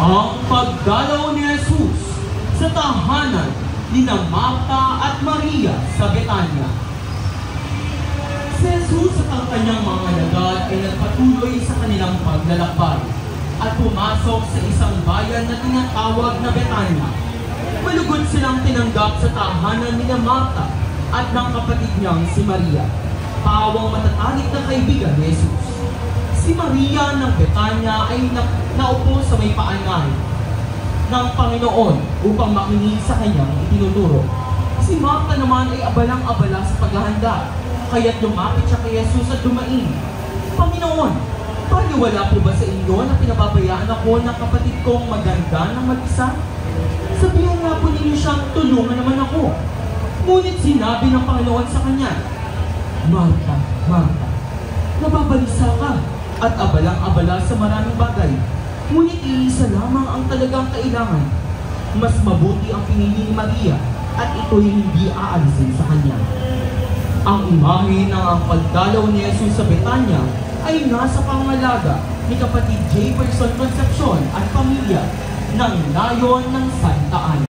Ang pagdalaw ni Jesus sa tahanan ni Marta at Maria sa Betania. Si Jesus at ang kanyang mga alagad ay nagpatuloy sa kanilang paglalakbay at pumasok sa isang bayan na tinatawag na Betania. Malugod silang tinanggap sa tahanan ni Marta at ng kapatid niyang si Maria, pawang matatalik na kaibigan ni Jesus. Si Maria ng Betania ay naupo sa may paanan ng Panginoon upang makinig sa kanyang itinuturo. Si Marta naman ay abalang-abala sa paghahanda, kaya't lumapit siya kay Jesus at dumaing, "Panginoon, paliwala po ba sa inyo na pinababayaan ako ng kapatid kong maganda ng mag-isa? Sabihan nga po ninyo siyang tulungan naman ako." Ngunit sinabi ng Panginoon sa kanya, "Marta, Marta, nababalisa ka at abalang-abala sa maraming bagay. Ngunit iisa lamang ang talagang kailangan. Mas mabuti ang pinili ni Maria at ito'y hindi aalisin sa kanya." Ang imahe ng ang pagdalaw ni Jesus sa Betania ay nasa pangalaga ni kapatid Jefferson Concepcion at pamilya ng Layon ng Santa Ana.